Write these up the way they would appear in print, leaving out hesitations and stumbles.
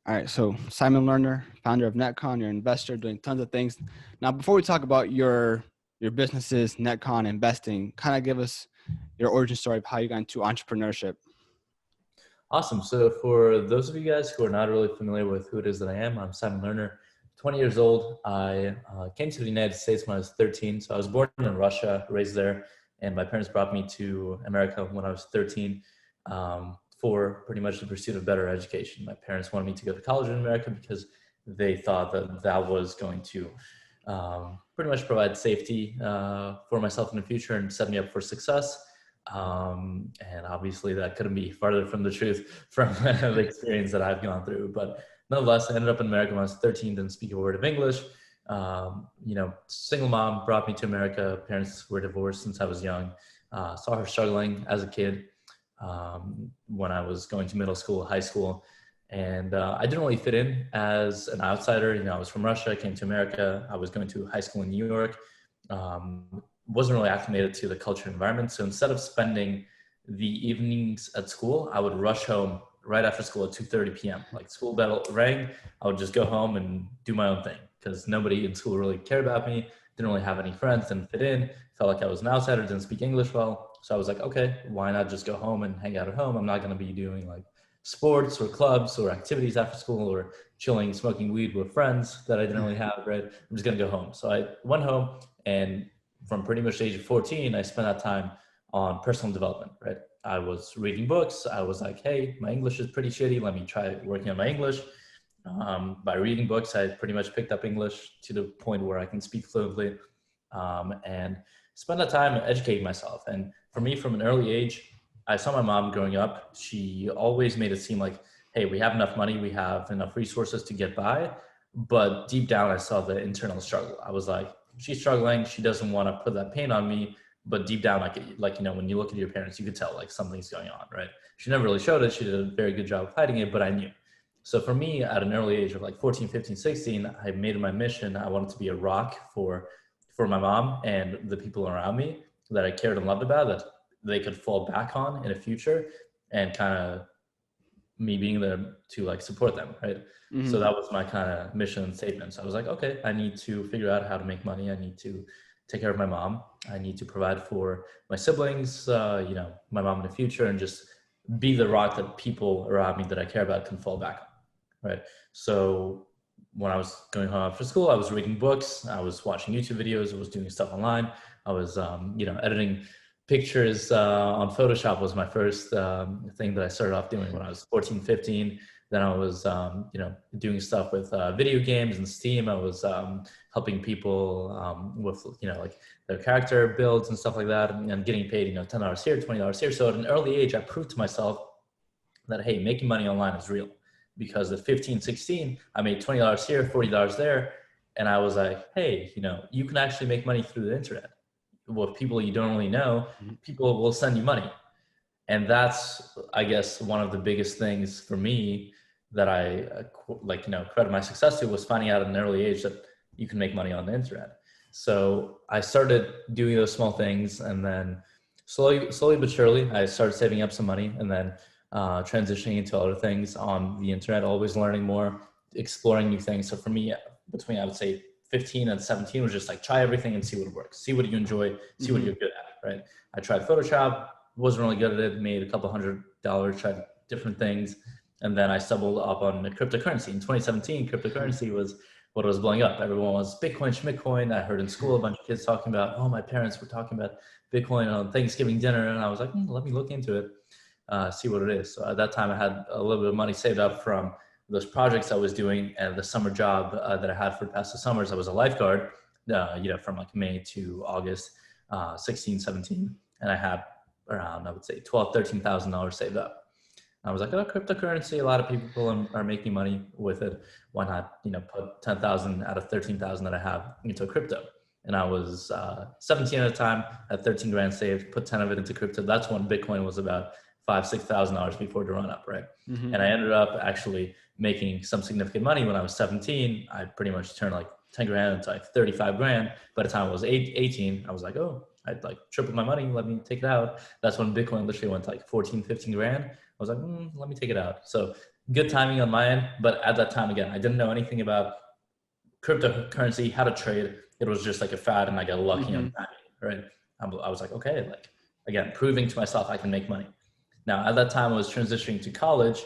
All right, so Simon Lerner, founder of NetCon, you're an investor doing tons of things. Now, before we talk about your businesses, NetCon, investing, kind of give us your origin story of how you got into entrepreneurship. Awesome. So for those of you guys who are not really familiar with who it is that I am, I'm Simon Lerner, 20 years old. I came to the United States when I was 13. So I was born in Russia, raised there, and my parents brought me to America when I was 13 for pretty much the pursuit of better education. My parents wanted me to go to college in America because they thought that that was going to pretty much provide safety for myself in the future and set me up for success. And obviously that couldn't be farther from the truth from the experience that I've gone through. But nonetheless, I ended up in America when I was 13, didn't speak a word of English. Single mom brought me to America. Parents were divorced since I was young. Saw her struggling as a kid when I was going to middle school, high school. And I didn't really fit in as an outsider. I was from Russia, I came to America. I was going to high school in New York. Wasn't really acclimated to the culture and environment. So instead of spending the evenings at school, I would rush home right after school at 2:30 p.m. Like school bell rang, I would just go home and do my own thing because nobody in school really cared about me. Didn't really have any friends, didn't fit in, felt like I was an outsider, didn't speak English well. So I was like, okay, why not just go home and hang out at home? I'm not going to be doing like sports or clubs or activities after school or chilling, smoking weed with friends that I didn't really have, right? I'm just going to go home. So I went home, and from pretty much the age of 14, I spent that time on personal development, right? I was reading books. I was like, hey, my English is pretty shitty. Let me try working on my English. By reading books, I pretty much picked up English to the point where I can speak fluently, and spend that time educating myself. And for me, from an early age, I saw my mom growing up. She always made it seem like, hey, we have enough money, we have enough resources to get by. But deep down, I saw the internal struggle. I was like, she's struggling. She doesn't want to put that pain on me. But deep down, when you look at your parents, you could tell like something's going on, right? She never really showed it. She did a very good job of hiding it, but I knew. So for me, at an early age of like 14, 15, 16, I made it my mission. I wanted to be a rock for my mom and the people around me that I cared and loved about, that they could fall back on in the future, and kind of me being there to like support them, right? Mm-hmm. So that was my kind of mission and statement. So I was like, okay, I need to figure out how to make money. I need to take care of my mom. I need to provide for my siblings, my mom in the future, and just be the rock that people around me that I care about can fall back on, right? So when I was going home after school, I was reading books, I was watching YouTube videos, I was doing stuff online. I was, editing pictures on Photoshop was my first thing that I started off doing when I was 14, 15. Then I was, doing stuff with video games and Steam. I was helping people with, like their character builds and stuff like that, and getting paid, $10 here, $20 here. So at an early age, I proved to myself that, hey, making money online is real. Because at 15, 16, I made $20 here, $40 there. And I was like, hey, you can actually make money through the internet. With people you don't really know, people will send you money. And that's, I guess, one of the biggest things for me that I credit my success to, was finding out at an early age that you can make money on the internet. So I started doing those small things, and then slowly but surely, I started saving up some money, and then transitioning into other things on the internet, always learning more, exploring new things. So for me, between, I would say, 15 and 17 was just like, try everything and see what works, see what you enjoy, see what you're good at, right? I tried Photoshop, wasn't really good at it, made a couple $100, tried different things. And then I stumbled up on cryptocurrency. In 2017, cryptocurrency was what was blowing up. Everyone was Bitcoin, Schmitcoin. I heard in school a bunch of kids talking about, oh, my parents were talking about Bitcoin on Thanksgiving dinner. And I was like, let me look into it, see what it is. So at that time, I had a little bit of money saved up from those projects I was doing, and the summer job that I had for the past 2 summers. I was a lifeguard, from like May to August, 16, 17. And I had around, I would say, $12,000, $13,000 saved up. I was like, oh, cryptocurrency, a lot of people are making money with it. Why not, put 10,000 out of 13,000 that I have into crypto? And I was 17 at the time, had 13 grand saved, put 10 of it into crypto. That's when Bitcoin was about $5,000-$6,000 before the run up, right? Mm-hmm. And I ended up actually making some significant money when I was 17. I pretty much turned like 10 grand into like 35 grand. By the time I was 18, I was like, oh, I'd like triple my money. Let me take it out. That's when Bitcoin literally went to like 14, 15 grand. I was like, let me take it out. So good timing on my end. But at that time, again, I didn't know anything about cryptocurrency, how to trade. It was just like a fad, and I got lucky on timing, right? I was like, okay, like again, proving to myself I can make money. Now, at that time, I was transitioning to college,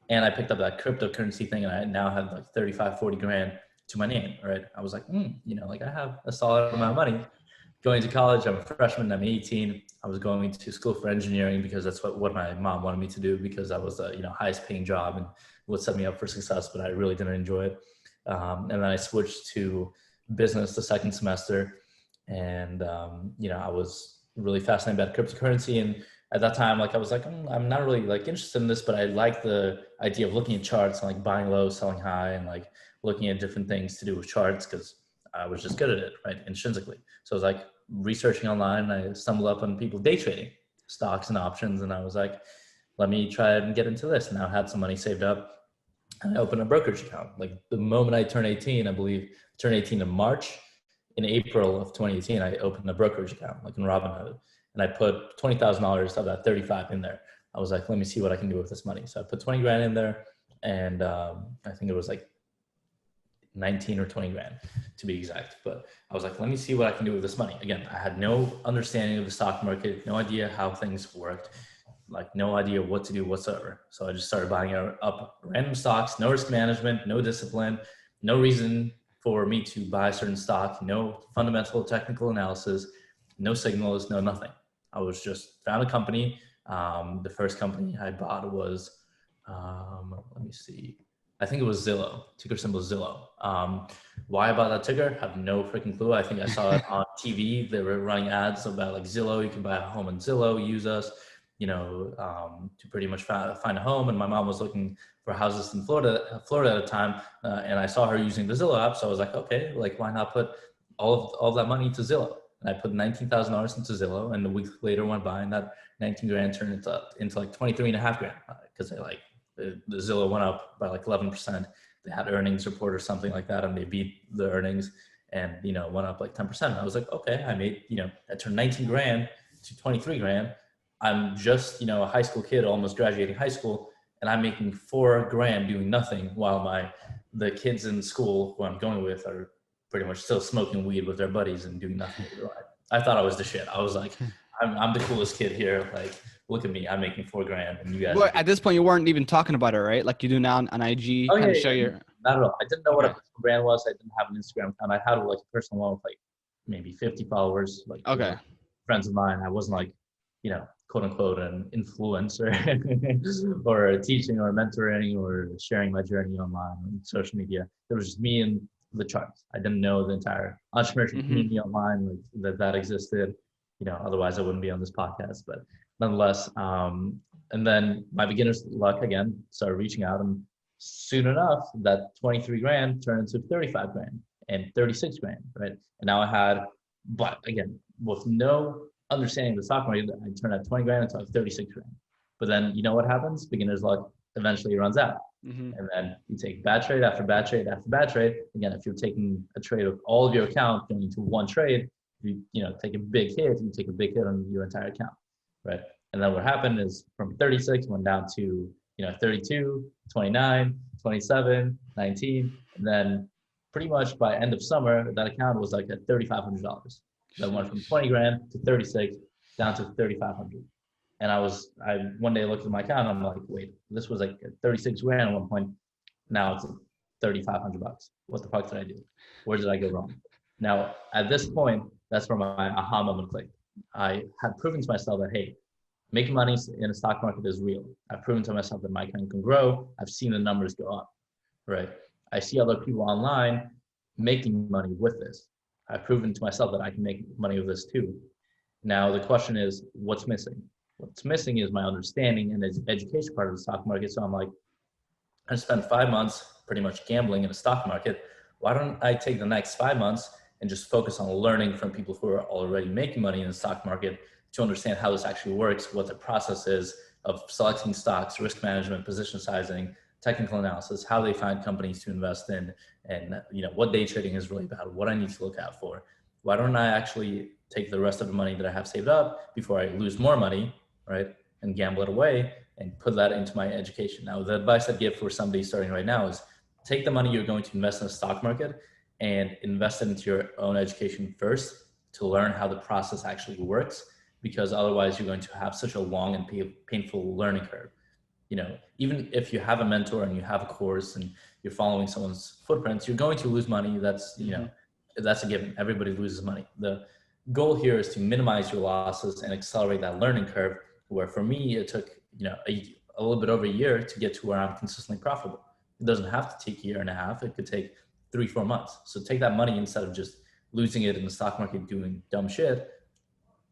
and I picked up that cryptocurrency thing, and I now had like 35, 40 grand to my name, right? I was like, like I have a solid amount of money. Going to college, I'm a freshman, I'm 18. I was going to school for engineering because that's what my mom wanted me to do, because that was the highest paying job and would set me up for success, but I really didn't enjoy it. And then I switched to business the second semester, and I was really fascinated about cryptocurrency. And at that time, like I was like, I'm not really like interested in this, but I like the idea of looking at charts and like buying low, selling high, and like looking at different things to do with charts, because I was just good at it, right, intrinsically. So I was like researching online, and I stumbled up on people day trading stocks and options, and I was like, let me try and get into this. And I had some money saved up, and I opened a brokerage account. Like the moment I turned 18, I believe I turned 18 in March. In April of 2018, I opened a brokerage account, like in Robinhood, and I put $20,000 of that 35 in there. I was like, let me see what I can do with this money. So I put 20 grand in there, and I think it was like 19 or 20 grand to be exact. But I was like, let me see what I can do with this money. Again, I had no understanding of the stock market, no idea how things worked, like no idea what to do whatsoever. So I just started buying up random stocks, no risk management, no discipline, no reason for me to buy certain stock, no fundamental technical analysis, no signals, no nothing. I was just found a company. The first company I bought was, let me see, I think it was Zillow, ticker symbol Zillow. Why I bought that ticker, I have no freaking clue. I think I saw it on TV. They were running ads about like Zillow, you can buy a home on Zillow, use us, to pretty much find a home. And my mom was looking for houses in Florida at a time. And I saw her using the Zillow app. So I was like, okay, like why not put all of that money into Zillow? And I put $19,000 into Zillow, and a week later went by, and that 19 grand turned into like 23 and a half grand. Cause the Zillow went up by like 11%. They had earnings report or something like that, and they beat the earnings, and, went up like 10%. I was like, okay, I made, I turned 19 grand to 23 grand. I'm just, a high school kid, almost graduating high school, and I'm making 4 grand doing nothing, while the kids in school who I'm going with are pretty much still smoking weed with their buddies and doing nothing with their life. I thought I was the shit. I was like, I'm the coolest kid here. Like, look at me, I'm making 4 grand, and you guys. But at this point, you weren't even talking about it, right? Like you do now on IG, Oh, kind of yeah, show yeah. your. Not at all. I didn't know what a personal brand was. I didn't have an Instagram account. I had like a personal one with like maybe 50 followers, like friends of mine. I wasn't like, quote unquote an influencer or teaching or mentoring or sharing my journey online on social media. It was just me and the charts. I didn't know the entire entrepreneurship community online, like that existed. Otherwise I wouldn't be on this podcast. But nonetheless, and then my beginner's luck again started reaching out, and soon enough that 23 grand turned into 35 grand and 36 grand, right? And now I had, but again, with no understanding the stock market, I turned that 20 grand into 36 grand. But then you know what happens? Beginner's luck eventually runs out. And then you take bad trade after bad trade after bad trade. Again, if you're taking a trade of all of your account going into one trade, you take a big hit, you take a big hit on your entire account, right? And then what happened is from 36 went down to 32, 29, 27, 19, and then pretty much by end of summer, that account was like at $3,500. That went from 20 grand to 36 down to 3,500. And I one day looked at my account, and I'm like, wait, this was like 36 grand at one point. Now it's $3,500. What the fuck did I do? Where did I go wrong? Now, at this point, that's where my aha moment clicked. I had proven to myself that, hey, making money in the stock market is real. I've proven to myself that my account can grow. I've seen the numbers go up, right? I see other people online making money with this. I've proven to myself that I can make money with this too. Now, the question is, what's missing? What's missing is my understanding and the education part of the stock market. So I'm like, I spent 5 months pretty much gambling in the stock market. Why don't I take the next 5 months and just focus on learning from people who are already making money in the stock market to understand how this actually works, what the process is of selecting stocks, risk management, position sizing, technical analysis, how they find companies to invest in, and what day trading is really about, what I need to look out for. Why don't I actually take the rest of the money that I have saved up before I lose more money, right, and gamble it away, and put that into my education. Now, the advice I'd give for somebody starting right now is take the money you're going to invest in the stock market and invest it into your own education first to learn how the process actually works, because otherwise you're going to have such a long and painful learning curve. You know, even if you have a mentor and you have a course and you're following someone's footprints, you're going to lose money. That's, you know, that's a given. Everybody loses money. The goal here is to minimize your losses and accelerate that learning curve, where for me, it took, you know, a little bit over a year to get to where I'm consistently profitable. It doesn't have to take a year and a half. It could take 3-4 months. So take that money, instead of just losing it in the stock market doing dumb shit,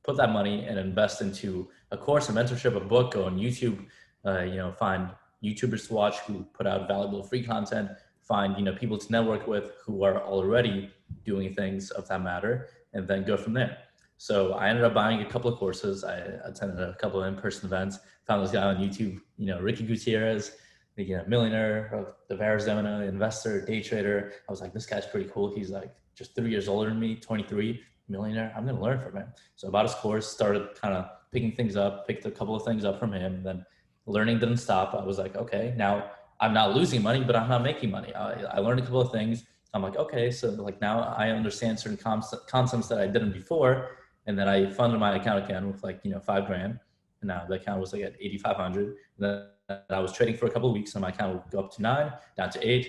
put that money and invest into a course, a mentorship, a book, go on YouTube, you know, find YouTubers to watch who put out valuable free content, find, you know, people to network with who are already doing things of that matter, and then go from there. So I ended up buying a couple of courses. I attended a couple of in-person events, found this guy on YouTube, you know, Ricky Gutierrez, the millionaire of Arizona, investor, day trader. I was like, this guy's pretty cool. He's like just 3 years older than me, 23, millionaire. I'm going to learn from him. So I bought his course, started kind of picking things up, picked a couple of things up from him. Then learning didn't stop. I was like, okay, now I'm not losing money, but I'm not making money. I learned a couple of things. I'm like, okay, so like now I understand certain concepts that I didn't before. And then I funded my account again with like, you know, $5,000. And now the account was like at 8,500. Then I was trading for a couple of weeks and my account would go up to 9, down to 8,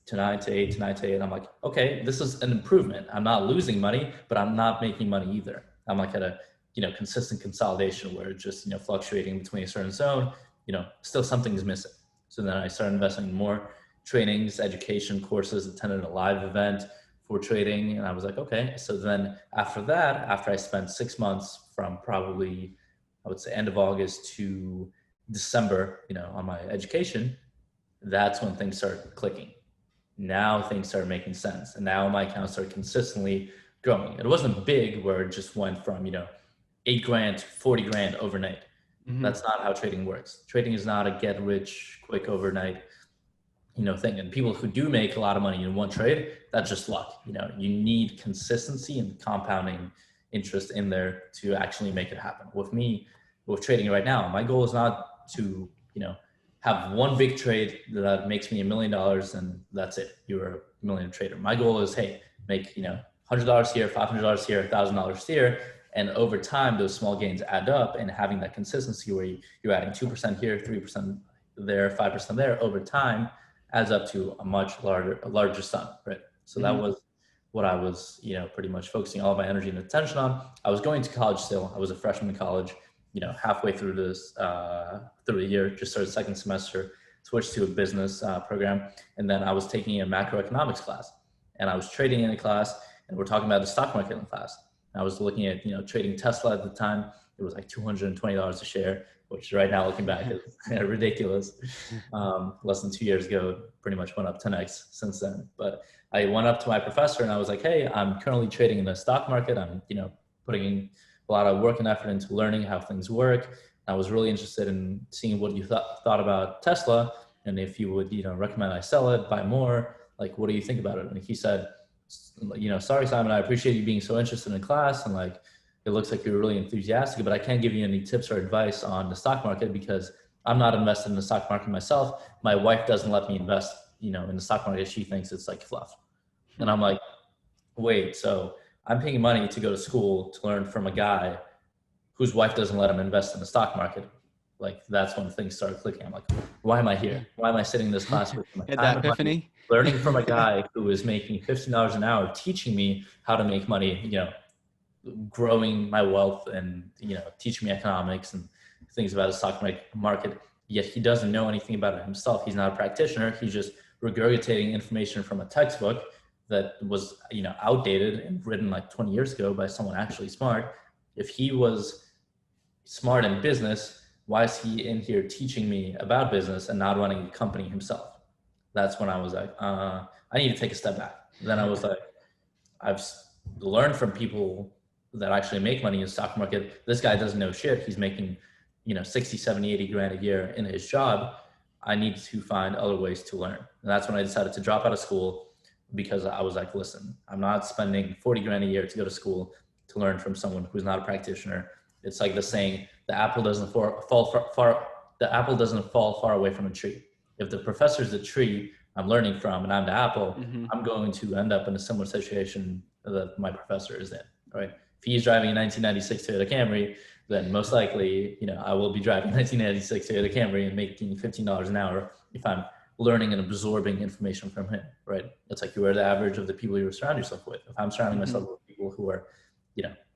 to 9, to 8, to 9, to 8. And I'm like, okay, this is an improvement. I'm not losing money, but I'm not making money either. I'm like at a, you know, consistent consolidation where it's just, you know, fluctuating between a certain zone, you know, still something is missing. So then I started investing in more trainings, education courses, attended a live event for trading. And I was like, okay. So then after that, after I spent 6 months from probably, I would say end of August to December, you know, on my education, that's when things started clicking. Now things started making sense. And now my account started consistently growing. It wasn't big where it just went from, you know, $8,000 to $40,000 overnight. That's not how trading works. Trading is not a get rich quick overnight, you know, thing. And people who do make a lot of money in one trade, that's just luck. You know, you need consistency and compounding interest in there to actually make it happen. With me, with trading right now, my goal is not to, you know, have one big trade that makes me $1 million and that's it. You're a millionaire trader. My goal is, hey, make, you know, $100 here, $500 here, $1,000 here. And over time, those small gains add up, and having that consistency where you're adding 2% here, 3% there, 5% there, over time adds up to a much larger sum, right? So that was what I was, you know, pretty much focusing all my energy and attention on. I was going to college still. I was a freshman in college, you know, halfway through this, through the year, just started second semester, switched to a business program. And then I was taking a macroeconomics class, and I was trading in a class, and we're talking about the stock market in class. I was looking at, you know, trading Tesla at the time. It was like $220 a share, which right now looking back is ridiculous. Less than 2 years ago, pretty much went up 10x since then. But I went up to my professor and I was like, hey, I'm currently trading in the stock market. I'm, you know, putting in a lot of work and effort into learning how things work. I was really interested in seeing what you thought about Tesla, and if you would, you know, recommend I sell it, buy more. Like, what do you think about it? And he said, you know, sorry, Simon, I appreciate you being so interested in class, and like, it looks like you're really enthusiastic, but I can't give you any tips or advice on the stock market because I'm not invested in the stock market myself. My wife doesn't let me invest, you know, in the stock market. She thinks it's like fluff. And I'm like, wait, so I'm paying money to go to school to learn from a guy whose wife doesn't let him invest in the stock market. Like, that's when things started clicking. I'm like, why am I here? Why am I sitting in this class with my that epiphany? Learning from a guy who is making $15 an hour, teaching me how to make money, you know, growing my wealth and, you know, teaching me economics and things about the stock market. Yet he doesn't know anything about it himself. He's not a practitioner. He's just regurgitating information from a textbook that was, you know, outdated and written like 20 years ago by someone actually smart. If he was smart in business, why is he in here teaching me about business and not running a company himself? That's when I was like, I need to take a step back. Then I was like, I've learned from people that actually make money in the stock market. This guy doesn't know shit. He's making, you know, 60, 70, 80 grand a year in his job. I need to find other ways to learn. And that's when I decided to drop out of school, because I was like, listen, I'm not spending 40 grand a year to go to school to learn from someone who's not a practitioner. It's like the saying, the apple doesn't fall the apple doesn't fall far away from a tree. If the professor is the tree I'm learning from and I'm the apple, I'm going to end up in a similar situation that my professor is in, right? If he's driving a 1996 Toyota Camry, then most likely, I will be driving a 1996 Toyota Camry and making $15 an hour if I'm learning and absorbing information from him, right? It's like you are the average of the people you surround yourself with. If I'm surrounding myself with people who are,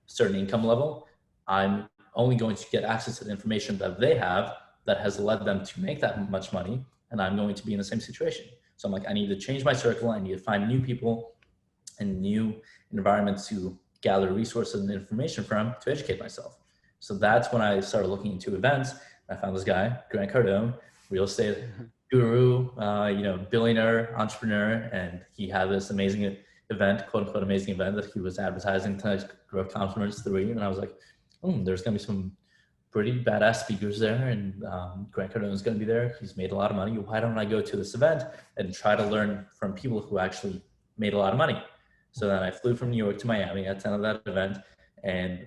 certain income level, I'm only going to get access to the information that they have that has led them to make that much money, and I'm going to be in the same situation. So I'm like, I need to change my circle. I need to find new people and new environments to gather resources and information from to educate myself. So that's when I started looking into events. I found this guy, Grant Cardone, real estate guru, billionaire, entrepreneur, and he had this amazing event, quote unquote amazing event that he was advertising to Growth Conference 3. And I was like, there's going to be some pretty badass speakers there, and Grant Cardone is going to be there. He's made a lot of money. Why don't I go to this event and try to learn from people who actually made a lot of money? So then I flew from New York to Miami, attended that event, and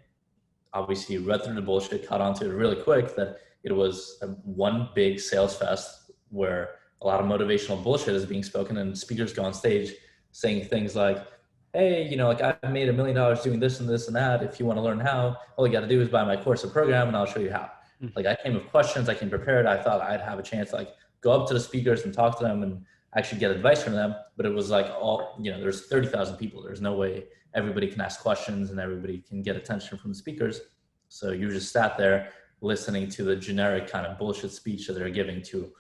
obviously read through the bullshit, caught onto it really quick that it was one big sales fest where a lot of motivational bullshit is being spoken, and speakers go on stage saying things like, hey, I've made $1 million doing this and this and that. If you want to learn how, all you got to do is buy my course or program and I'll show you how. Like, I came with questions, I came prepared. I thought I'd have a chance to go up to the speakers and talk to them and actually get advice from them. But it was there's 30,000 people. There's no way everybody can ask questions and everybody can get attention from the speakers. So you just sat there listening to the generic kind of bullshit speech that they're giving to,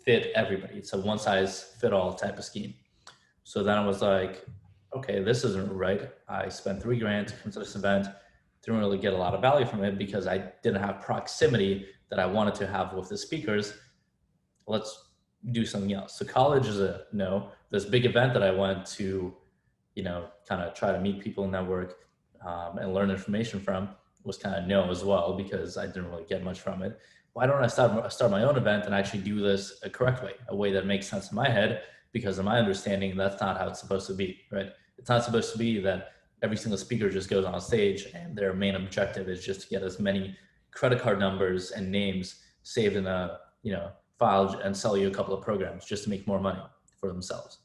fit everybody. It's a one size fit all type of scheme. So then I was like, okay, this isn't right. I spent $3,000 to come to this event. Didn't really get a lot of value from it because I didn't have proximity that I wanted to have with the speakers. Let's do something else. So college is a no. This big event that I went to, kind of try to meet people, network, and learn information from was kind of no as well, because I didn't really get much from it. Why don't I start my own event and actually do this a correct way, a way that makes sense in my head? Because in my understanding, that's not how it's supposed to be, right? It's not supposed to be that every single speaker just goes on stage and their main objective is just to get as many credit card numbers and names saved in a file and sell you a couple of programs just to make more money for themselves.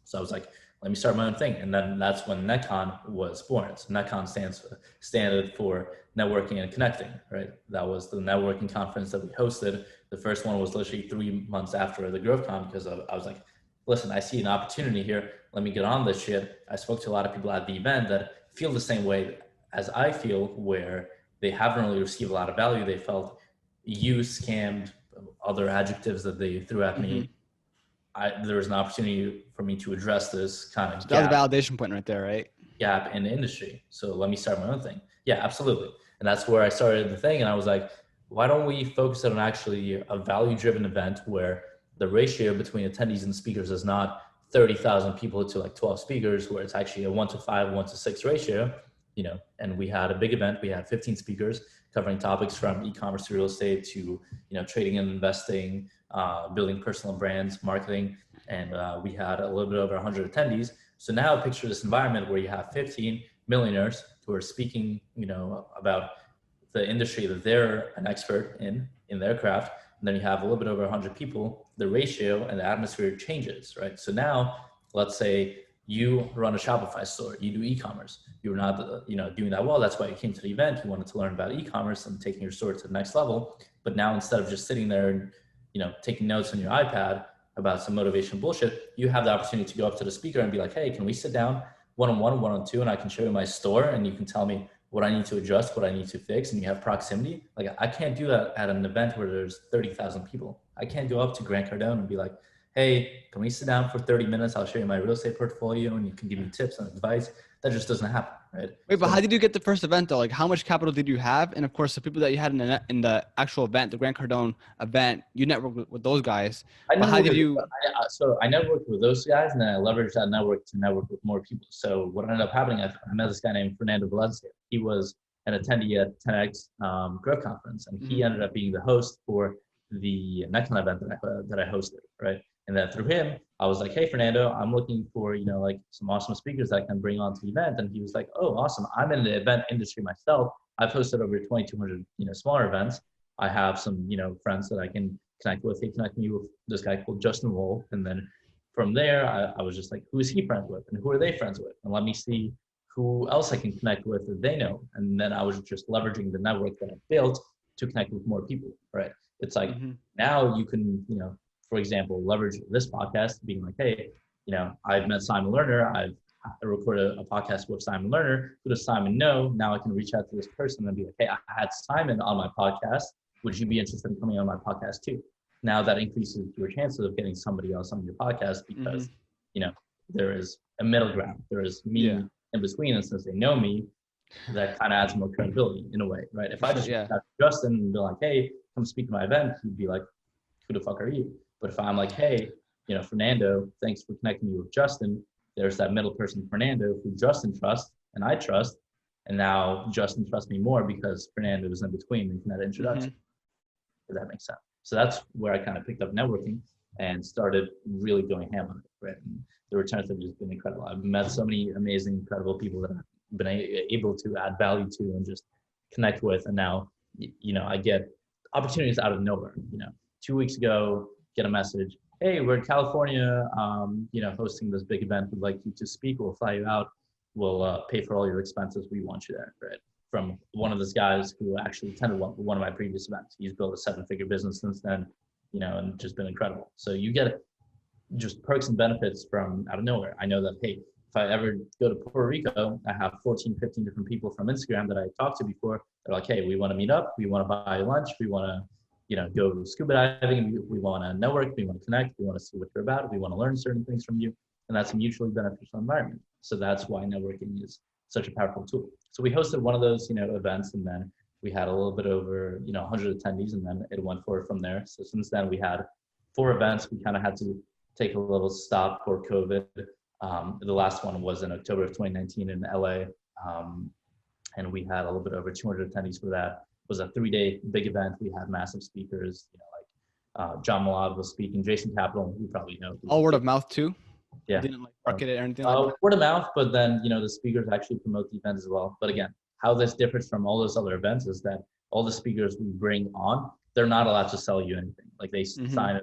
So I was like, let me start my own thing. And then that's when NetCon was born. So NetCon stands for networking and connecting, right? That was the networking conference that we hosted. The first one was literally 3 months after the GrowthCon, because I was like, listen, I see an opportunity here. Let me get on this shit. I spoke to a lot of people at the event that feel the same way as I feel, where they haven't really received a lot of value. They felt used, scammed, other adjectives that they threw at me. There was an opportunity for me to address this kind of gap. That was a validation point right there, right? Gap in the industry. So let me start my own thing. Yeah, absolutely. And that's where I started the thing. And I was like, why don't we focus on actually a value-driven event where the ratio between attendees and speakers is not 30,000 people to 12 speakers, where it's actually a 1-to-5, 1-to-6 ratio, and we had a big event. We had 15 speakers covering topics from e-commerce to real estate to, trading and investing, building personal brands, marketing. And we had a little bit over 100 attendees. So now picture this environment where you have 15 millionaires who are speaking, about the industry that they're an expert in their craft. And then you have a little bit over 100 people, the ratio and the atmosphere changes, right? So now let's say you run a Shopify store, you do e-commerce, you're not, doing that well. That's why you came to the event. You wanted to learn about e-commerce and taking your store to the next level. But now instead of just sitting there and, taking notes on your iPad about some motivation bullshit, you have the opportunity to go up to the speaker and be like, hey, can we sit down one-on-one, one-on-two, and I can show you my store and you can tell me what I need to adjust, what I need to fix, and you have proximity. Like, I can't do that at an event where there's 30,000 people. I can't go up to Grant Cardone and be like, hey, can we sit down for 30 minutes? I'll show you my real estate portfolio and you can give me tips and advice. That just doesn't happen, right? Wait, but how did you get the first event though? Like, how much capital did you have? And of course, the people that you had in the actual event, the Grant Cardone event, you networked with those guys. But how did you? So I networked with those guys, and then I leveraged that network to network with more people. So what ended up happening, I met this guy named Fernando Valencia. He was an attendee at 10X Growth Conference, and he ended up being the host for the NetCon event that I hosted, right? And then through him, I was like, hey, Fernando, I'm looking for, some awesome speakers that I can bring onto the event. And he was like, oh, awesome. I'm in the event industry myself. I've hosted over 2,200, smaller events. I have some, friends that I can connect with. They connect me with this guy called Justin Wolf. And then from there, I was just like, who is he friends with? And who are they friends with? And let me see who else I can connect with that they know. And then I was just leveraging the network that I built to connect with more people, right? It's like now you can, for example, leverage this podcast being like, hey, I've met Simon Lerner. I've recorded a podcast with Simon Lerner. Who does Simon know? Now I can reach out to this person and be like, hey, I had Simon on my podcast. Would you be interested in coming on my podcast too? Now that increases your chances of getting somebody else on your podcast because, there is a middle ground. There is me in between. And since they know me, that kind of adds more credibility in a way, right? If I just reach out to Justin and be like, hey, come speak to my event, he'd be like, who the fuck are you? But if I'm like, hey, Fernando, thanks for connecting me with Justin. There's that middle person, Fernando, who Justin trusts and I trust. And now Justin trusts me more because Fernando is in between making that introduction. If that makes sense. So that's where I kind of picked up networking and started really going ham on it, right? And the returns have just been incredible. I've met so many amazing, incredible people that I've been able to add value to and just connect with. And now, I get opportunities out of nowhere. 2 weeks ago, get a message, hey, we're in California, hosting this big event. We'd like you to speak. We'll fly you out. We'll pay for all your expenses. We want you there, right? From one of those guys who actually attended one of my previous events. He's built a 7-figure business since then, and just been incredible. So you get just perks and benefits from out of nowhere. I know that, hey, if I ever go to Puerto Rico, I have 14, 15 different people from Instagram that I talked to before. They're like, hey, we want to meet up. We want to buy lunch. We want to, go scuba diving. We want to network. We want to connect. We want to see what you're about. We want to learn certain things from you. And that's a mutually beneficial environment. So that's why networking is such a powerful tool. So we hosted one of those, events, and then we had a little bit over, 100 attendees, and then it went forward from there. So since then we had 4 events. We kind of had to take a little stop for COVID. The last one was in October of 2019 in LA. And we had a little bit over 200 attendees for that. It was a 3-day big event. We had massive speakers, like John Malad was speaking, Jason Capital, you probably know. All word of mouth too? Yeah. Didn't like market it or anything like that? Word of mouth, but then, the speakers actually promote the event as well. But again, how this differs from all those other events is that all the speakers we bring on, they're not allowed to sell you anything. Like they sign,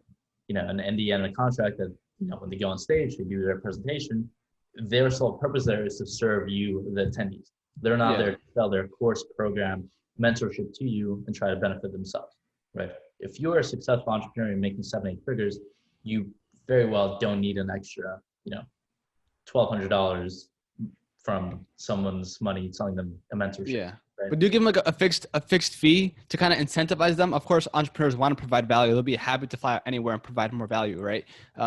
an NDA and a contract that, when they go on stage, they do their presentation, their sole purpose there is to serve you, the attendees. They're not there to sell their course, program, mentorship to you and try to benefit themselves, right? If you're a successful entrepreneur and making 7-8 figures, you very well don't need an extra, $1,200 from someone's money selling them a mentorship. Yeah. Right? But do you give them like a fixed fee to kind of incentivize them? Of course, entrepreneurs want to provide value. They'll be happy to fly out anywhere and provide more value, right?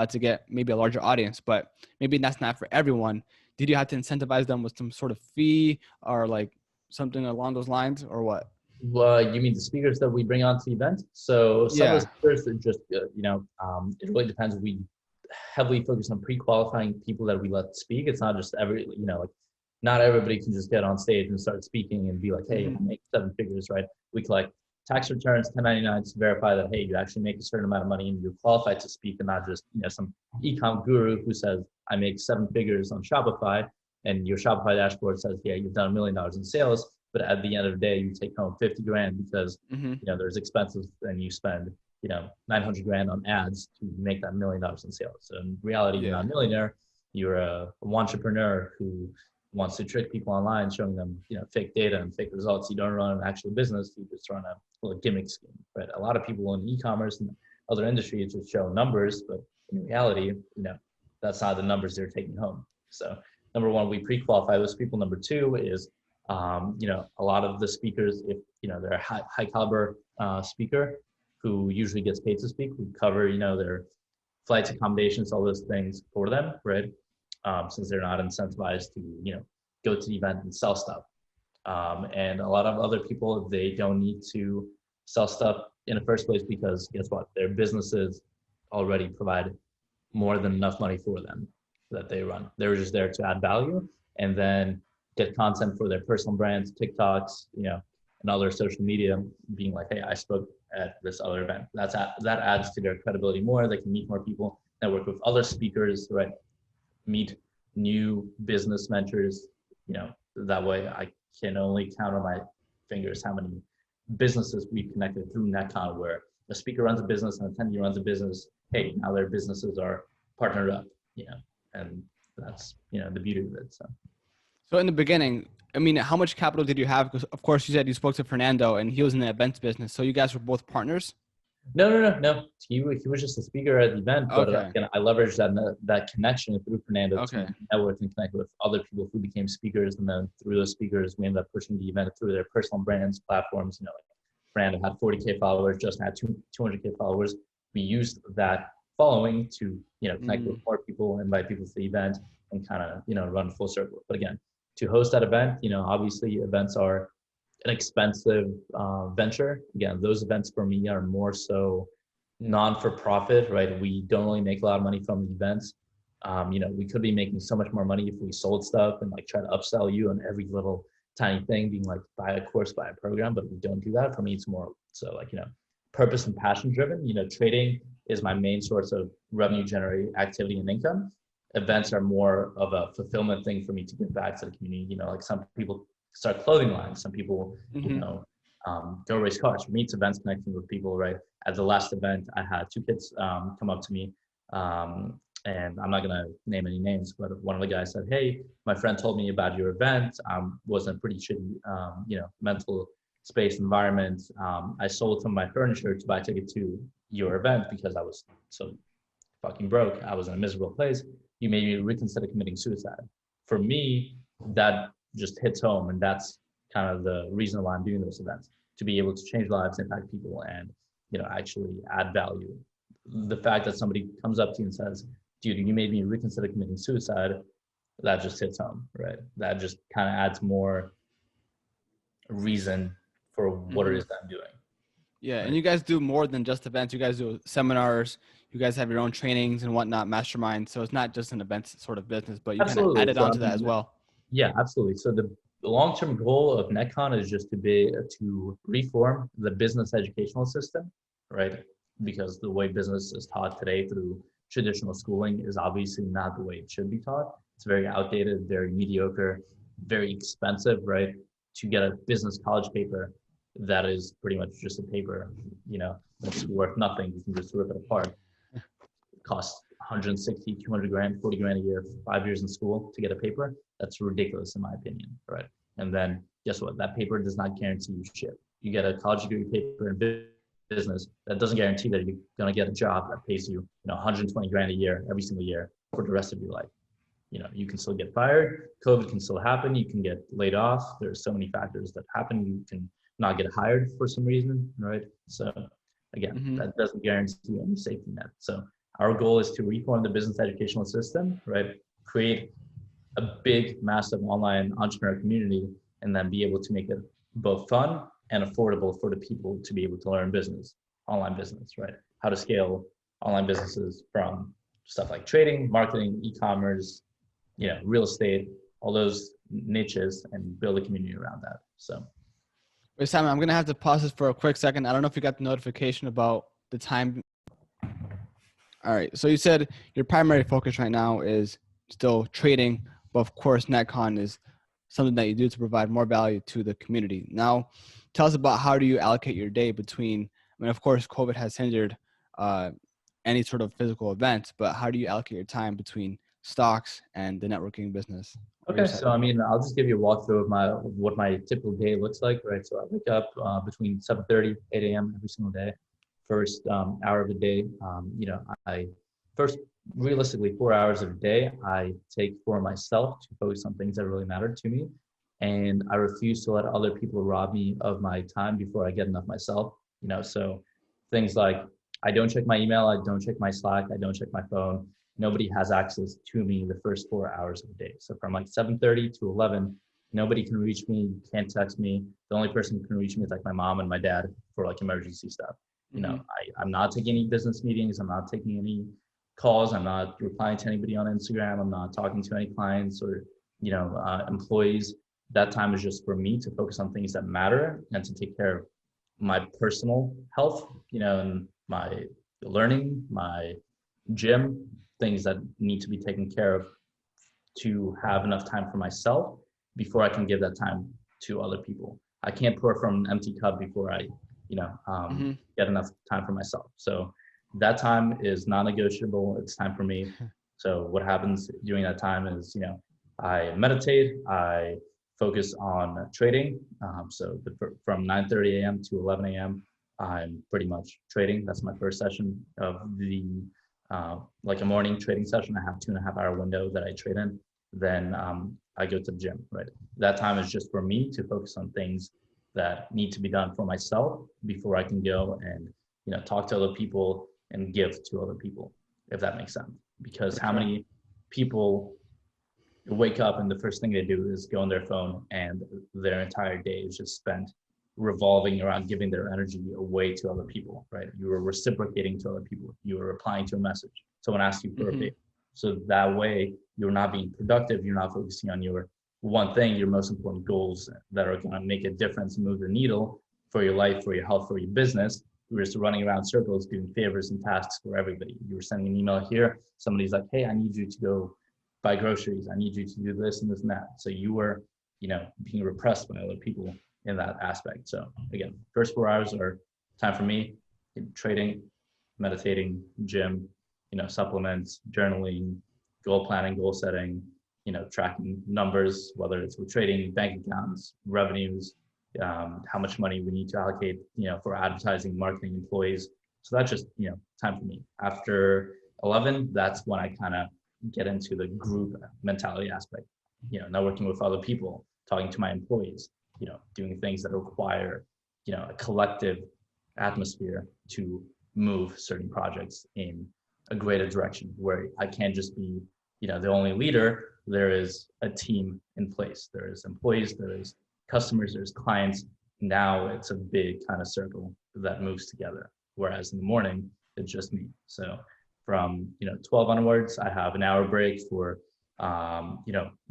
To get maybe a larger audience, but maybe that's not for everyone. Did you have to incentivize them with some sort of fee or like something along those lines, or what? Well, you mean the speakers that we bring onto the event? So some of the speakers are just, it really depends. We heavily focus on pre-qualifying people that we let speak. It's not just not everybody can just get on stage and start speaking and be like, hey, I make 7 figures, right? We collect tax returns, 1099s to verify that, hey, you actually make a certain amount of money and you're qualified to speak, and not just, some e-com guru who says, I make 7 figures on Shopify, and your Shopify dashboard says, yeah, you've done $1 million in sales, but at the end of the day, you take home 50 grand because, there's expenses and you spend, 900 grand on ads to make that $1 million in sales. So in reality, you're not a millionaire, you're a entrepreneur who wants to trick people online, showing them, fake data and fake results. You don't run an actual business, you just run a little gimmick scheme. But a lot of people in e-commerce and other industries just show numbers, but in reality, that's not the numbers they're taking home. So number one, we pre-qualify those people. Number two is, a lot of the speakers, if, they're a high caliber speaker who usually gets paid to speak, we cover, their flights, accommodations, all those things for them, right? Since they're not incentivized to, go to the event and sell stuff. And a lot of other people, they don't need to sell stuff in the first place because guess what? Their businesses already provide more than enough money for them that they run. They're just there to add value and then get content for their personal brands, TikToks, and other social media, being like, hey, I spoke at this other event. That adds to their credibility more. They can meet more people, network with other speakers, right? Meet new business mentors, that way I can only count on my fingers how many businesses we've connected through NetCon, where a speaker runs a business and an attendee runs a business. Hey, now their businesses are partnered up, and that's, the beauty of it. So in the beginning, I mean, how much capital did you have? Because of course you said you spoke to Fernando and he was in the events business. So you guys were both partners? No. He was just a speaker at the event, but Okay. again, I leveraged that connection through Fernando Okay. to network and connect with other people who became speakers, and then through those speakers, we ended up pushing the event through their personal brands, platforms. Like Fernando had 40K followers, Justin had 200K followers. We used that following to connect with more people, invite people to the event, and kind of run full circle. But again, to host that event, obviously events are an expensive venture. Again, those events for me are more so non-for-profit, right? We don't really make a lot of money from the events. We could be making so much more money if we sold stuff and like try to upsell you on every little tiny thing, being like, buy a course, buy a program, but we don't do that. For me, it's more so like, purpose and passion driven. Trading is my main source of revenue generating activity and income. Events are more of a fulfillment thing for me to give back to the community. Like some people start clothing lines, some people, go race cars. For me, it's events, connecting with people, right? At the last event, I had two kids come up to me, and I'm not gonna name any names, but one of the guys said, "Hey, my friend told me about your event. Was in a pretty shitty, mental space environment. I sold some of my furniture to buy a ticket to your event because I was so fucking broke. I was in a miserable place. You made me reconsider committing suicide." For me, that just hits home, and that's kind of the reason why I'm doing those events, to be able to change lives, impact people, and actually add value. The fact that somebody comes up to you and says, "Dude, you made me reconsider committing suicide," that just hits home, right? That just kind of adds more reason for what it is that I'm doing. Yeah, right? and you guys do more than just events. You guys do seminars. You guys have your own trainings and whatnot, masterminds. So it's not just an events sort of business, but you kind of added on to that as well. Yeah, absolutely. So the long-term goal of NetCon is just to reform the business educational system, right? Because the way business is taught today through traditional schooling is obviously not the way it should be taught. It's very outdated, very mediocre, very expensive, right? To get a business college paper that is pretty much just a paper, that's worth nothing. You can just rip it apart. It costs 160, 200 grand, 40 grand a year, 5 years in school to get a paper. That's ridiculous in my opinion, right? And then guess what? That paper does not guarantee you shit. You get a college degree paper in business, that doesn't guarantee that you're going to get a job that pays you, 120 grand a year every single year for the rest of your life. You can still get fired. COVID can still happen. You can get laid off. There's so many factors that happen. You can not get hired for some reason, right? So again, that doesn't guarantee any safety net. So our goal is to reform the business educational system, right? Create a big, massive online entrepreneur community, and then be able to make it both fun and affordable for the people to be able to learn online business, right? How to scale online businesses from stuff like trading, marketing, e-commerce, real estate, all those niches, and build a community around that. So. Wait, Simon, I'm going to have to pause this for a quick second. I don't know if you got the notification about the time. All right. So you said your primary focus right now is still trading, but of course, NetCon is something that you do to provide more value to the community. Now, tell us about how do you allocate your day between, of course, COVID has hindered any sort of physical events, but how do you allocate your time between stocks and the networking business? Okay, so I'll just give you a walkthrough of what my typical day looks like, right? So I wake up between 7:30, 8 a.m. every single day. First hour of the day, I first realistically 4 hours of the day I take for myself to focus on things that really matter to me, and I refuse to let other people rob me of my time before I get enough myself. So things like I don't check my email, I don't check my Slack, I don't check my phone. Nobody has access to me the first 4 hours of the day. So from like 7:30 to 11, nobody can reach me. You can't text me. The only person who can reach me is like my mom and my dad for like emergency stuff. I'm not taking any business meetings. I'm not taking any calls. I'm not replying to anybody on Instagram. I'm not talking to any clients or, employees. That time is just for me to focus on things that matter and to take care of my personal health, and my learning, my gym, things that need to be taken care of to have enough time for myself before I can give that time to other people. I can't pour from an empty cup before I, get enough time for myself. So that time is non-negotiable. It's time for me. So what happens during that time is, I meditate, I focus on trading. From 9:30 a.m. to 11 a.m., I'm pretty much trading. That's my first session of the, like a morning trading session. I have 2.5 hour window that I trade in. Then I go to the gym, right? That time is just for me to focus on things that need to be done for myself before I can go and, talk to other people and give to other people, if that makes sense. Because how many people wake up and the first thing they do is go on their phone and their entire day is just spent revolving around giving their energy away to other people, right? You were reciprocating to other people. You were replying to a message. Someone asked you for a favor. So that way you're not being productive. You're not focusing on your one thing, your most important goals that are going to make a difference, move the needle for your life, for your health, for your business. You were just running around circles doing favors and tasks for everybody. You were sending an email here. Somebody's like, hey, I need you to go buy groceries. I need you to do this and this and that. So you were, being repressed by other people in that aspect. So again, first 4 hours are time for me, trading, meditating, gym, supplements, journaling, goal planning, goal setting, tracking numbers, whether it's with trading, bank accounts, revenues, how much money we need to allocate, for advertising, marketing, employees. So that's just, time for me. After 11, that's when I kind of get into the group mentality aspect, networking with other people, talking to my employees, doing things that require, a collective atmosphere to move certain projects in a greater direction where I can't just be, the only leader. There is a team in place. There is employees, there is customers, there's clients. Now it's a big kind of circle that moves together. Whereas in the morning, it's just me. So from 12 onwards, I have an hour break for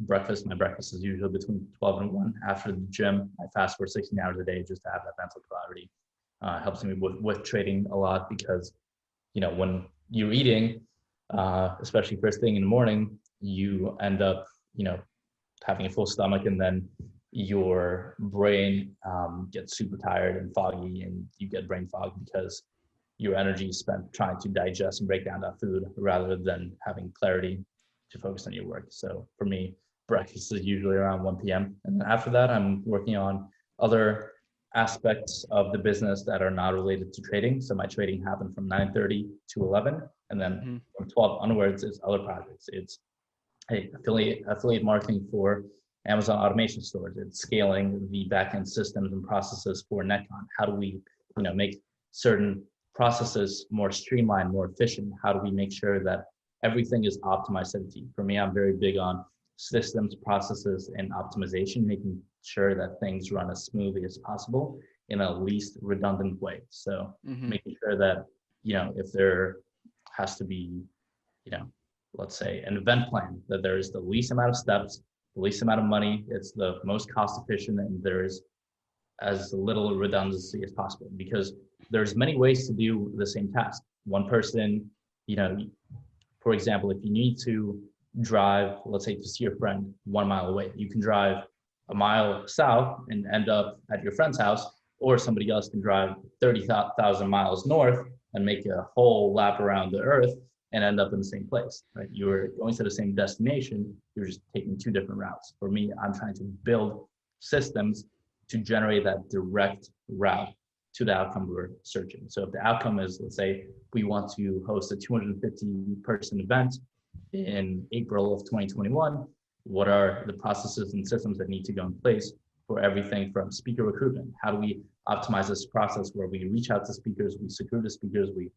breakfast. My breakfast is usually between 12 and 1. After the gym, I fast for 16 hours a day just to have that mental clarity. Helps me with trading a lot because when you're eating, especially first thing in the morning, you end up having a full stomach, and then your brain gets super tired and foggy, and you get brain fog because your energy is spent trying to digest and break down that food rather than having clarity to focus on your work. So for me, breakfast is usually around 1 p.m. And then after that, I'm working on other aspects of the business that are not related to trading. So my trading happened from 9:30 to 11. And then from 12 onwards, it's other projects. It's affiliate marketing for Amazon automation stores. It's scaling the backend systems and processes for NetCon. How do we, make certain processes more streamlined, more efficient? How do we make sure that everything is optimized to the T? For me, I'm very big on systems, processes, and optimization, making sure that things run as smoothly as possible in a least redundant way. So making sure that, if there has to be, let's say an event plan, that there is the least amount of steps, the least amount of money, it's the most cost efficient, and there is as little redundancy as possible, because there's many ways to do the same task. One person, for example, if you need to drive, let's say, to see your friend 1 mile away, you can drive a mile south and end up at your friend's house, or somebody else can drive 30,000 miles north and make a whole lap around the earth and end up in the same place, right? You're going to the same destination, you're just taking two different routes. For me, I'm trying to build systems to generate that direct route to the outcome we're searching. So if the outcome is, let's say, we want to host a 250-person event in April of 2021, what are the processes and systems that need to go in place for everything from speaker recruitment? How do we optimize this process where we reach out to speakers, we secure the speakers, we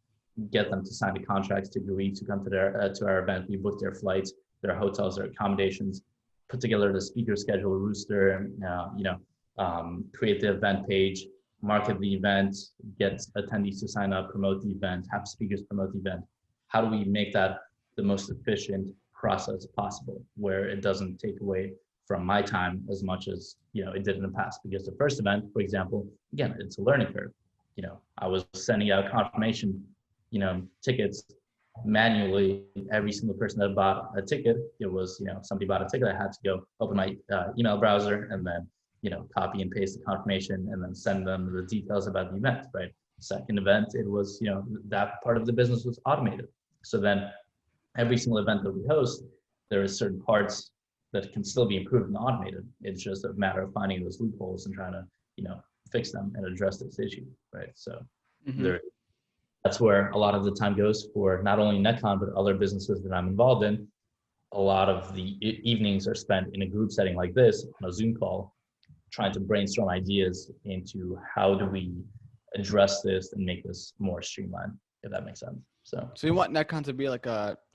get them to sign the contracts to agree to come to our event, we book their flights, their hotels, their accommodations, put together the speaker schedule rooster, create the event page, market the event, get attendees to sign up, promote the event, have speakers promote the event. How do we make that the most efficient process possible, where it doesn't take away from my time as much as it did in the past? Because the first event, for example, again, it's a learning curve. I was sending out confirmation, tickets manually. Every single person that bought a ticket, it was, somebody bought a ticket, I had to go open my email browser and then copy and paste the confirmation and then send them the details about the event, right? Second event, it was, that part of the business was automated. So then every single event that we host, there are certain parts that can still be improved and automated. It's just a matter of finding those loopholes and trying to, fix them and address this issue, right? So that's where a lot of the time goes for not only NetCon, but other businesses that I'm involved in. A lot of the evenings are spent in a group setting like this on a Zoom call, trying to brainstorm ideas into how do we address this and make this more streamlined, if that makes sense. So you want NetCon to be like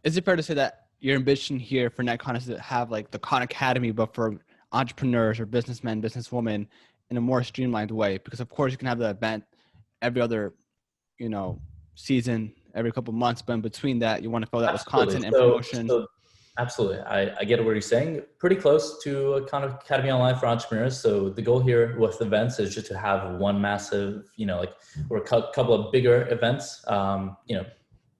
is it fair to say that your ambition here for NetCon is to have like the Con Academy, but for entrepreneurs or businessmen, businesswomen in a more streamlined way? Because of course you can have the event every other, season, every couple of months, but in between that, you want to fill that with content and promotion. Absolutely. I get what you're saying. Pretty close to a Khan Academy Online for entrepreneurs. So the goal here with events is just to have one massive, or a couple of bigger events, a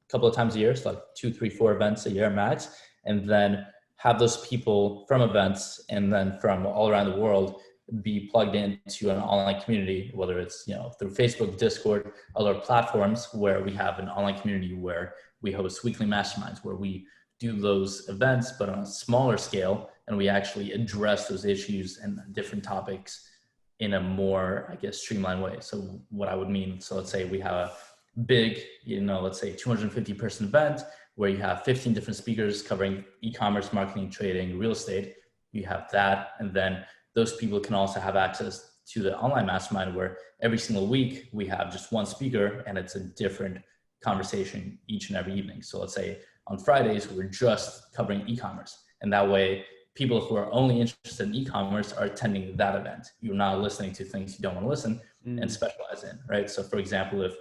couple of times a year, so like 2, 3, 4 events a year max, and then have those people from events and then from all around the world be plugged into an online community, whether it's, through Facebook, Discord, other platforms, where we have an online community where we host weekly masterminds, where we do those events, but on a smaller scale, and we actually address those issues and different topics in a more, streamlined way. So what I would mean, so let's say we have a big, let's say 250 person event where you have 15 different speakers covering e-commerce, marketing, trading, real estate. You have that, and then those people can also have access to the online mastermind where every single week we have just one speaker and it's a different conversation each and every evening. So let's say on Fridays, we're just covering e-commerce. And that way, people who are only interested in e-commerce are attending that event. You're not listening to things you don't want to listen and specialize in, right? So for example, if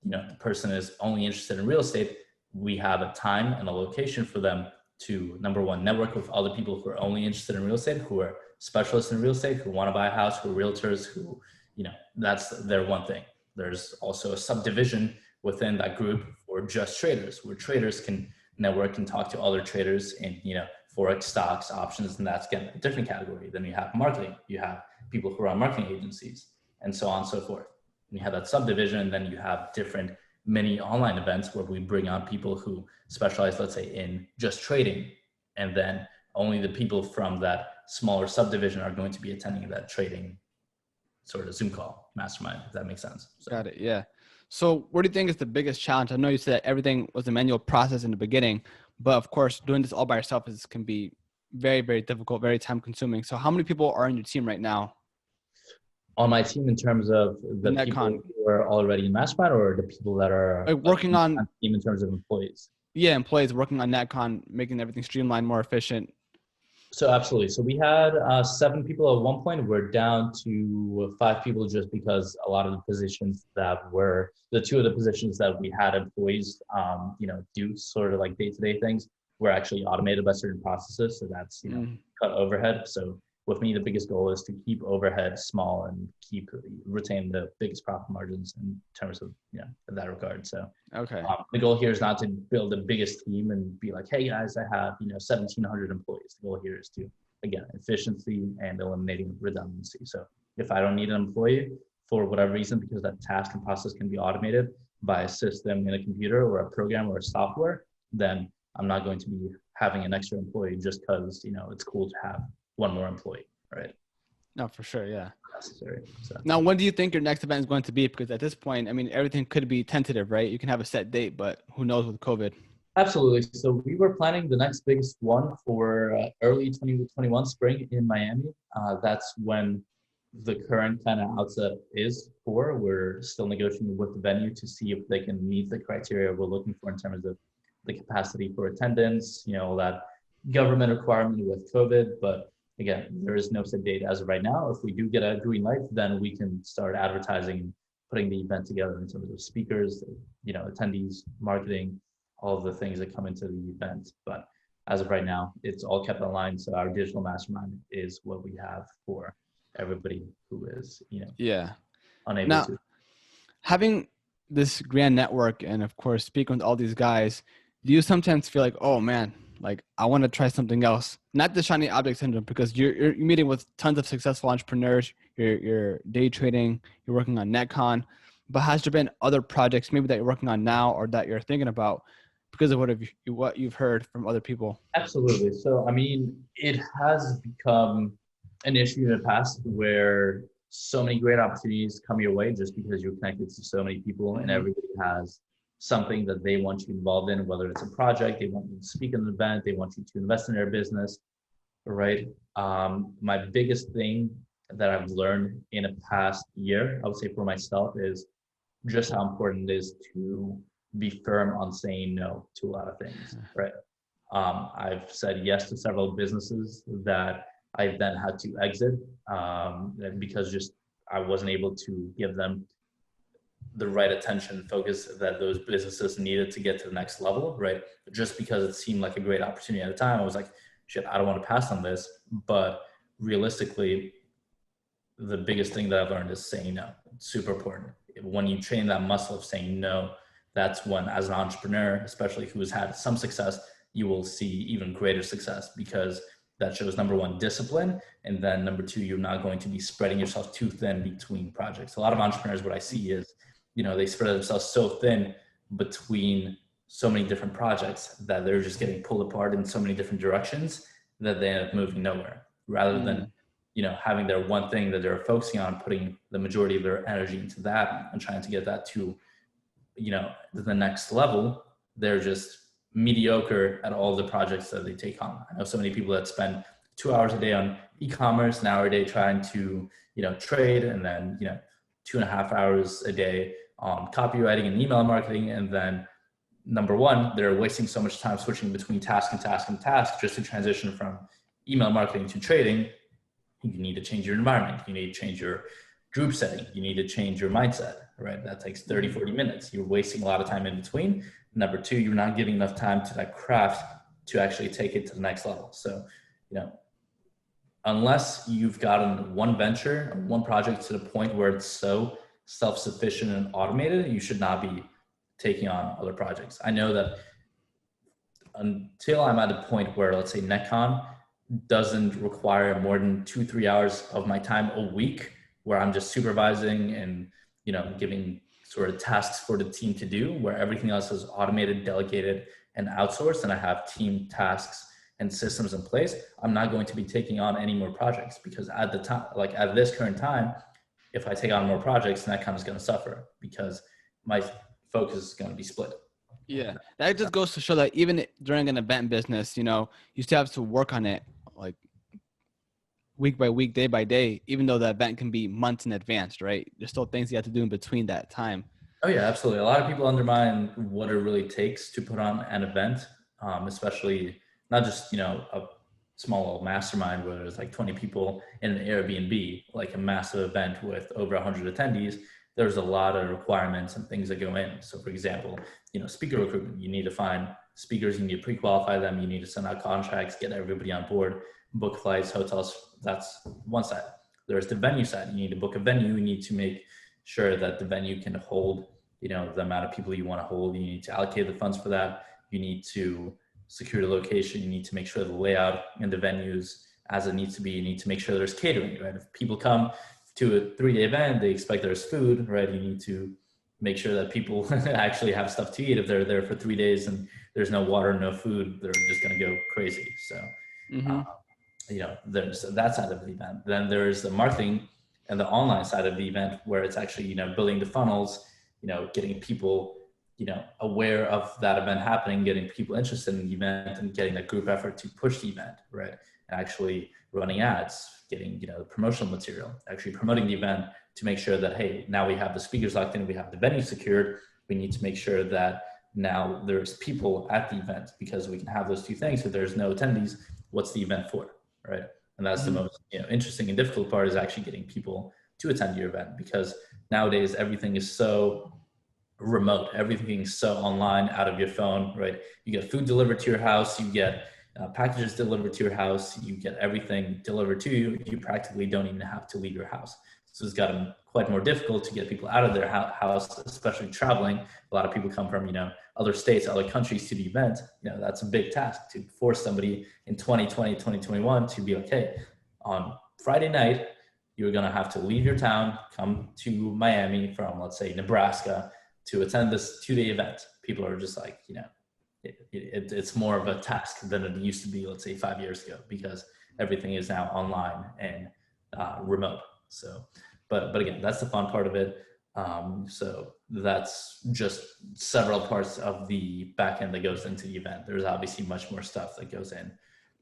the person is only interested in real estate, we have a time and a location for them to, number one, network with other people who are only interested in real estate, who are specialists in real estate, who want to buy a house, who are realtors, who, that's their one thing. There's also a subdivision within that group for just traders, where traders can network and talk to other traders in, Forex, stocks, options, and that's again a different category. Then you have marketing, you have people who run marketing agencies, and so on and so forth. And you have that subdivision, and then you have different mini online events where we bring on people who specialize, let's say, in just trading, and then only the people from that smaller subdivision are going to be attending that trading sort of Zoom call mastermind, if that makes sense. So. Got it. Yeah. So what do you think is the biggest challenge? I know you said everything was a manual process in the beginning, but of course, doing this all by yourself can be very, very difficult, very time consuming. So how many people are in your team right now? On my team, in terms of the people who are already in Mastermind, or the people that are working on team in terms of employees? Yeah, employees working on NetCon, making everything streamlined, more efficient. So absolutely. So we had 7 people at one point. We're down to 5 people just because a lot of the positions that were the 2 of the positions that we had employees, do sort of like day-to-day things were actually automated by certain processes. So that's, cut overhead. So with me, the biggest goal is to keep overhead small and retain the biggest profit margins in terms of, in that regard. So okay. The goal here is not to build the biggest team and be like, hey guys, I have, 1,700 employees. The goal here is to, again, efficiency and eliminating redundancy. So if I don't need an employee for whatever reason, because that task and process can be automated by a system in a computer or a program or a software, then I'm not going to be having an extra employee just because, it's cool to have one more employee, right? No, for sure. Yeah. Necessary. So. Now, when do you think your next event is going to be? Because at this point, everything could be tentative, right? You can have a set date, but who knows with COVID? Absolutely. So we were planning the next biggest one for early 2021 spring in Miami. That's when the current kind of outset is for. We're still negotiating with the venue to see if they can meet the criteria we're looking for in terms of the capacity for attendance, that government requirement with COVID. But again, there is no set date as of right now. If we do get a green light, then we can start advertising, putting the event together in terms of speakers, attendees, marketing, all of the things that come into the event. But as of right now, it's all kept online. So our digital mastermind is what we have for everybody who is, unable now, to. Having this grand network and of course speaking with all these guys, do you sometimes feel like, oh man, like, I want to try something else? Not the shiny object syndrome, because you're meeting with tons of successful entrepreneurs. You're day trading. You're working on NetCon. But has there been other projects maybe that you're working on now or that you're thinking about because of what you've heard from other people? Absolutely. So, I mean, it has become an issue in the past where so many great opportunities come your way just because you're connected to so many people and everybody has something that they want you involved in, whether it's a project, they want you to speak at an event, they want you to invest in their business, right? My biggest thing that I've learned in a past year, I would say for myself, is just how important it is to be firm on saying no to a lot of things, right? I've said yes to several businesses that I then had to exit because just I wasn't able to give them the right attention and focus that those businesses needed to get to the next level, right? Just because it seemed like a great opportunity at the time, I was like, shit, I don't want to pass on this. But realistically, the biggest thing that I've learned is saying no. It's super important. When you train that muscle of saying no, that's when, as an entrepreneur, especially who has had some success, you will see even greater success because that shows, number one, discipline. And then number two, you're not going to be spreading yourself too thin between projects. A lot of entrepreneurs, what I see is, they spread themselves so thin between so many different projects that they're just getting pulled apart in so many different directions that they end up moving nowhere, rather than having their one thing that they're focusing on, putting the majority of their energy into that and trying to get that to, the next level. They're just mediocre at all the projects that they take on. I know so many people that spend 2 hours a day on e-commerce, an hour a day trying to, trade, and then, 2.5 hours a day on copywriting and email marketing. And then number one, they're wasting so much time switching between task and task and task just to transition from email marketing to trading. You need to change your environment. You need to change your group setting. You need to change your mindset, right? That takes 30, 40 minutes. You're wasting a lot of time in between. Number two, you're not giving enough time to that craft to actually take it to the next level. So, unless you've gotten one venture, one project to the point where it's so self-sufficient and automated, you should not be taking on other projects. I know that until I'm at a point where, let's say, NetCon doesn't require more than 2-3 hours of my time a week, where I'm just supervising and, giving sort of tasks for the team to do, where everything else is automated, delegated, and outsourced, and I have team tasks and systems in place, I'm not going to be taking on any more projects, because at the time, like at this current time, if I take on more projects, NetCon is going to suffer because my focus is going to be split. Yeah, that just goes to show that even during an event business, you still have to work on it like week by week, day by day, even though the event can be months in advance, right? There's still things you have to do in between that time. Oh yeah, absolutely. A lot of people undermine what it really takes to put on an event, especially not just, a small mastermind where there's like 20 people in an Airbnb, like a massive event with over 100 attendees. There's a lot of requirements and things that go in. So for example, speaker recruitment, you need to find speakers, you need to pre-qualify them, you need to send out contracts, get everybody on board, book flights, hotels. That's one side. There's the venue side. You need to book a venue. You need to make sure that the venue can hold, the amount of people you want to hold. You need to allocate the funds for that. You need to secure the location. You need to make sure the layout in the venues as it needs to be. You need to make sure there's catering, right? If people come to a 3-day event, they expect there's food, right? You need to make sure that people actually have stuff to eat. If they're there for 3 days and there's no water, no food, they're just going to go crazy. So, there's that side of the event. Then there's the marketing and the online side of the event, where it's actually, building the funnels, getting people, aware of that event happening, getting people interested in the event, and getting a group effort to push the event, right? And actually running ads, getting, the promotional material, actually promoting the event to make sure that, hey, now we have the speakers locked in, we have the venue secured. We need to make sure that now there's people at the event, because we can have those two things. If there's no attendees, what's the event for, right? And that's the most interesting and difficult part, is actually getting people to attend your event, because nowadays everything is so remote, everything is so online, out of your phone, right? You get food delivered to your house, you get packages delivered to your house, you get everything delivered to you. You practically don't even have to leave your house. So it's gotten quite more difficult to get people out of their house, especially traveling. A lot of people come from, other states, other countries to the event. That's a big task to force somebody in 2020, 2021 to be like, hey, on Friday night, you're going to have to leave your town, come to Miami from, let's say, Nebraska to attend this 2-day event. People are just like, it's more of a task than it used to be, let's say 5 years ago, because everything is now online and remote. So, but again, that's the fun part of it. So that's just several parts of the back end that goes into the event. There's obviously much more stuff that goes in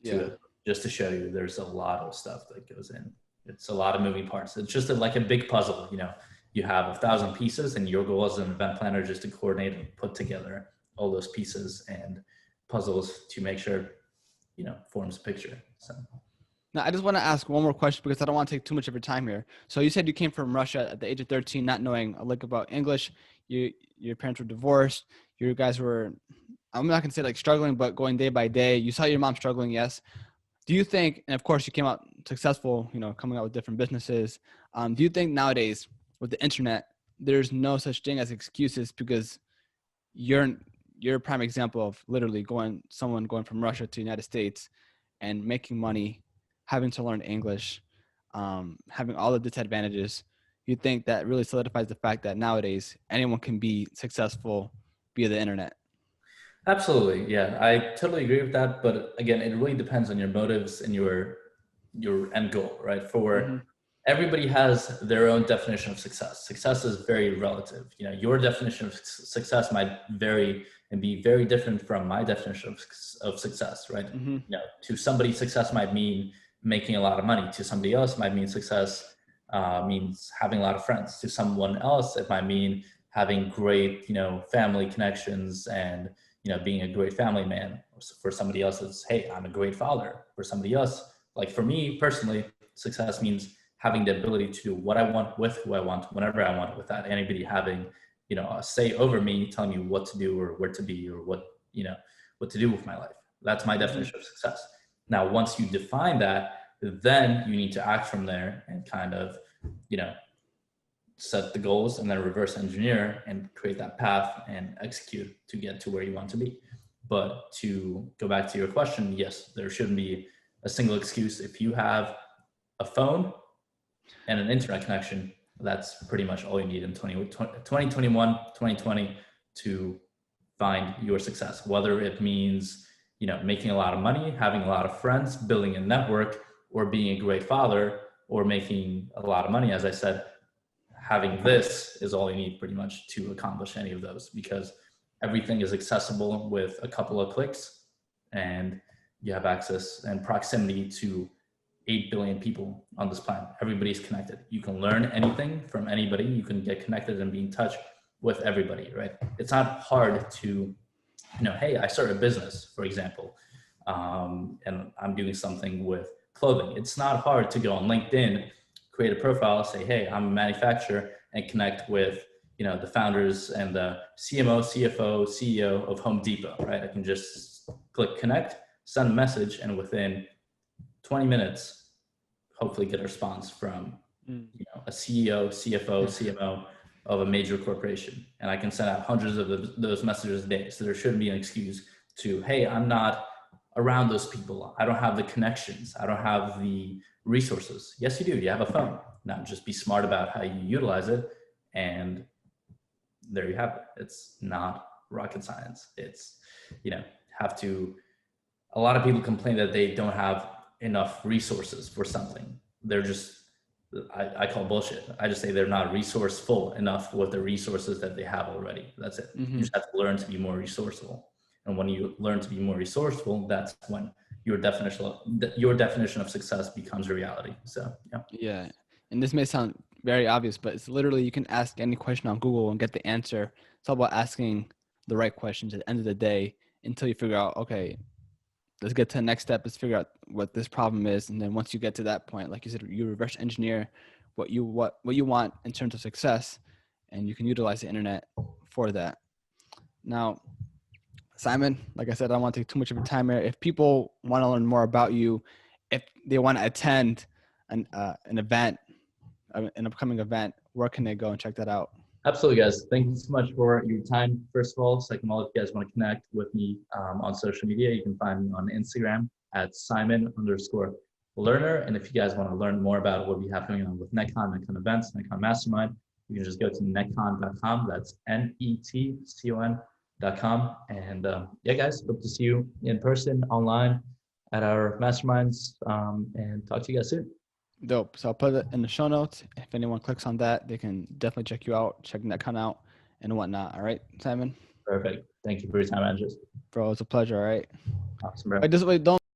to it. Just to show you, there's a lot of stuff that goes in. It's a lot of moving parts. It's just like a big puzzle. You have 1,000 pieces, and your goal as an event planner is just to coordinate and put together all those pieces and puzzles to make sure, forms a picture. So. Now, I just want to ask one more question because I don't want to take too much of your time here. So you said you came from Russia at the age of 13, not knowing a lick about English. Your parents were divorced. You guys were, I'm not going to say like struggling, but going day by day. You saw your mom struggling, yes. Do you think, and of course you came out successful, coming out with different businesses. Do you think nowadays with the internet, there's no such thing as excuses because you're a prime example of literally someone going from Russia to the United States and making money, having to learn English, having all of the disadvantages. You think that really solidifies the fact that nowadays anyone can be successful via the internet? Absolutely. Yeah, I totally agree with that. But again, it really depends on your motives and your end goal, right? For everybody has their own definition of success. Success is very relative. Your definition of success might vary and be very different from my definition of success, right? To somebody, success might mean making a lot of money. To somebody else, might mean success means having a lot of friends. To someone else, it might mean having great, family connections and, being a great family man. For somebody else, it's, hey, I'm a great father. For somebody else, like for me personally, success means having the ability to do what I want with who I want, whenever I want, without anybody having, a say over me, telling me what to do or where to be or what to do with my life. That's my definition of success. Now, once you define that, then you need to act from there and kind of, set the goals and then reverse engineer and create that path and execute to get to where you want to be. But to go back to your question, yes, there shouldn't be a single excuse. If you have a phone and an internet connection, that's pretty much all you need in 2021, 2020 to find your success, whether it means, making a lot of money, having a lot of friends, building a network, or being a great father, or making a lot of money. As I said, having this is all you need pretty much to accomplish any of those, because everything is accessible with a couple of clicks and you have access and proximity to 8 billion people on this planet. Everybody's connected. You can learn anything from anybody. You can get connected and be in touch with everybody, right? It's not hard to, hey, I started a business, for example, and I'm doing something with clothing. It's not hard to go on LinkedIn, create a profile, say, hey, I'm a manufacturer, and connect with, the founders and the CMO, CFO, CEO of Home Depot, right? I can just click connect, send a message, and within 20 minutes, hopefully get a response from, a CEO, CFO, CMO of a major corporation. And I can send out hundreds of those messages a day. So there shouldn't be an excuse to, hey, I'm not around those people. I don't have the connections. I don't have the resources. Yes, you do. You have a phone. Now just be smart about how you utilize it. And there you have it. It's not rocket science. It's, a lot of people complain that they don't have enough resources for something. They're just, I call bullshit. I just say they're not resourceful enough with the resources that they have already. That's it. You just have to learn to be more resourceful. And when you learn to be more resourceful, that's when your definition of success becomes a reality. So, yeah. Yeah. And this may sound very obvious, but it's literally, you can ask any question on Google and get the answer. It's all about asking the right questions at the end of the day until you figure out, okay, let's get to the next step. Let's figure out what this problem is. And then once you get to that point, like you said, you reverse engineer what you want in terms of success, and you can utilize the internet for that. Now, Simon, like I said, I don't want to take too much of your time here. If people want to learn more about you, if they want to attend an event, an upcoming event, where can they go and check that out? Absolutely, guys. Thank you so much for your time, first of all. Second of all, if you guys want to connect with me on social media, you can find me on Instagram at Simon_Lerner. And if you guys want to learn more about what we have going on with NetCon, NetCon events, NetCon Mastermind, you can just go to netcon.com. That's NETCON.com. And yeah, guys, hope to see you in person, online, at our masterminds, and talk to you guys soon. Dope. So I'll put it in the show notes. If anyone clicks on that, they can definitely check you out, check NetCon out and whatnot. All right, Simon? Perfect. Thank you for your time, Andres. Bro, it's a pleasure. All right. Awesome, bro. Wait, don't